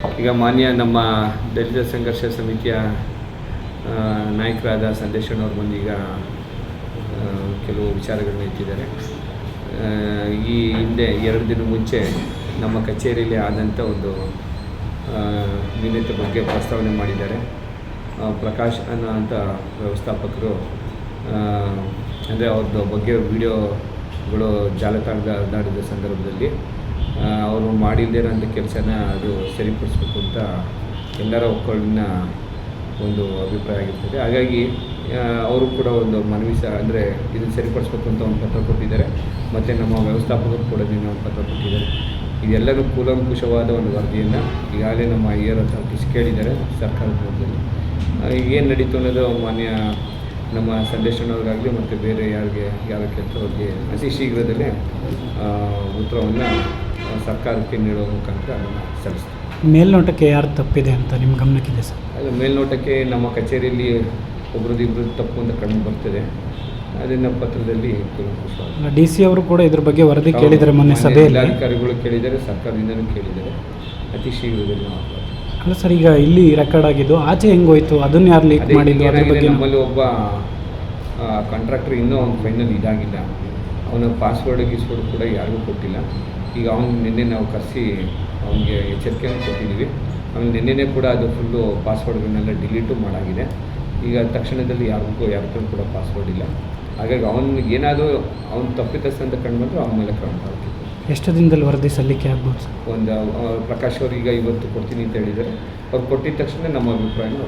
ಈಗ ಮಾನ್ಯ ನಮ್ಮ ದಲಿತ ಸಂಘರ್ಷ ಸಮಿತಿಯ ನಾಯಕರಾದ ಸಂದೇಶಣ್ಣವ್ರು ಬಂದು ಈಗ ಕೆಲವು ವಿಚಾರಗಳನ್ನ ಎತ್ತಿದ್ದಾರೆ. ಈ ಹಿಂದೆ 2 ದಿನ ಮುಂಚೆ ನಮ್ಮ ಕಚೇರಿಯಲ್ಲಿ ಆದಂಥ ಒಂದು ನ್ಯೂನತೆ ಬಗ್ಗೆ ಪ್ರಸ್ತಾವನೆ ಮಾಡಿದ್ದಾರೆ. ಪ್ರಕಾಶ್ ಅನ್ನೋಂಥ ವ್ಯವಸ್ಥಾಪಕರು ಅಂದರೆ ಅವ್ರದ್ದು ಬಗ್ಗೆ ವಿಡಿಯೋಗಳು ಜಾಲತಾಣದ ಹರಿದಾಡಿದ ಸಂದರ್ಭದಲ್ಲಿ ಅವರು ಮಾಡಿದ್ದೇನಂಥ ಕೆಲಸನ ಅದು ಸರಿಪಡಿಸ್ಬೇಕು ಅಂತ ಎಲ್ಲರ ಒಕ್ಕಲಿನ ಒಂದು ಅಭಿಪ್ರಾಯ ಆಗಿರ್ತದೆ. ಹಾಗಾಗಿ ಅವರು ಕೂಡ ಒಂದು ಮನವಿ ಅಂದರೆ ಇದನ್ನು ಸರಿಪಡಿಸ್ಬೇಕು ಅಂತ ಒಂದು ಪತ್ರ ಕೊಟ್ಟಿದ್ದಾರೆ. ಮತ್ತು ನಮ್ಮ ವ್ಯವಸ್ಥಾಪಕರು ಕೂಡ ಒಂದು ಪತ್ರ ಕೊಟ್ಟಿದ್ದಾರೆ. ಇದೆಲ್ಲರೂ ಕೂಲಂಕುಷವಾದ ಒಂದು ವರದಿಯನ್ನು ಈಗಾಗಲೇ ನಮ್ಮ ಹಿರಿಯರ ಹತ್ರ ಕೇಳಿದ್ದಾರೆ ಸರ್ಕಾರದ ಮೂಲದಲ್ಲಿ. ಏನು ನಡೀತು ಅನ್ನೋದು ಮಾನ್ಯ ನಮ್ಮ ಸಂದೇಶಣ್ಣವ್ರಿಗಾಗಲಿ ಮತ್ತು ಬೇರೆ ಯಾರ ಕೆಲಸವ್ರಿಗೆ ಅತಿ ಶೀಘ್ರದಲ್ಲೇ ಉತ್ತರವನ್ನು ಸರ್ಕಾರಕ್ಕೆ ನೀಡುವ ಮುಖಾಂತರ ಸಲ್ಲಿಸ್ತೀವಿ. ಮೇಲ್ನೋಟಕ್ಕೆ ಯಾರು ತಪ್ಪಿದೆ ಅಂತ ನಿಮ್ಮ ಗಮನಕ್ಕಿದೆ ಸರ್? ಅದು ಮೇಲ್ನೋಟಕ್ಕೆ ನಮ್ಮ ಕಚೇರಿಯಲ್ಲಿ ಒಬ್ಬರದ್ದು ತಪ್ಪು ಅಂತ ಕಂಡು ಬರ್ತದೆ. ಅದನ್ನು ಪತ್ರದಲ್ಲಿ ಡಿ ಸಿ ಅವರು ಕೂಡ ಇದ್ರ ಬಗ್ಗೆ ವರದಿ ಕೇಳಿದರೆ ಮೊನ್ನೆ ಸಭೆಯಲ್ಲಿ ಅಧಿಕಾರಿಗಳು ಕೇಳಿದ್ದಾರೆ, ಸರ್ಕಾರದಿಂದಲೂ ಕೇಳಿದ್ದಾರೆ. ಅತಿ ಶೀಘ್ರದಲ್ಲಿ ಅಲ್ಲ ಸರ್, ಈಗ ಇಲ್ಲಿ ರೆಕಾರ್ಡ್ ಆಗಿದ್ದು ಆಚೆ ಹೆಂಗೋಯ್ತು, ಅದನ್ನು ಯಾರು ಲೀಕ್ ಮಾಡಿದ್ದು ಅದ್ರ ಬಗ್ಗೆ? ನಮ್ಮಲ್ಲಿ ಒಬ್ಬ ಕಾಂಟ್ರಾಕ್ಟರ್ ಇನ್ನೂ ಅವ್ನ ಫೈನಲ್ ಇದಾಗಿಲ್ಲ. ಅವನ ಪಾಸ್ವರ್ಡ್ ಕೂಡ ಯಾರಿಗೂ ಕೊಟ್ಟಿಲ್ಲ. ಈಗ ನಿನ್ನೆ ನಾವು ಕರೆಸಿ ಅವನಿಗೆ ಎಚ್ಚರಿಕೆಯನ್ನು ಕೊಟ್ಟಿದ್ದೀವಿ. ಆಮೇಲೆ ನಿನ್ನೆನೇ ಕೂಡ ಅದು ಫುಲ್ಲು ಪಾಸ್ವರ್ಡ್ಗಳನ್ನೆಲ್ಲ ಡಿಲೀಟು ಮಾಡಾಗಿದೆ. ಈಗ ತಕ್ಷಣದಲ್ಲಿ ಯಾರಿಗೂ ಕೂಡ ಪಾಸ್ವರ್ಡ್ ಇಲ್ಲ. ಹಾಗಾಗಿ ಅವನಿಗೆ ಏನಾದರೂ ಅವ್ನು ತಪ್ಪಿತಸ್ಥ ಅಂತ ಕಂಡು ಬಂದರೆ ಅವನ ಮೇಲೆ ಕ್ರಮ ಮಾಡ್ತೀವಿ. ಎಷ್ಟು ದಿನದಲ್ಲಿ ವರದಿ ಸಲ್ಲಿಕೆ ಆಗ್ಬೋದು ಸರ್? ಪ್ರಕಾಶ್ ಅವ್ರಿಗೆ ಇವತ್ತು ಕೊಡ್ತೀನಿ ಅಂತ ಹೇಳಿದ್ದಾರೆ. ಅವ್ರು ಕೊಟ್ಟಿದ ತಕ್ಷಣ ನಮ್ಮ ಅಭಿಪ್ರಾಯನ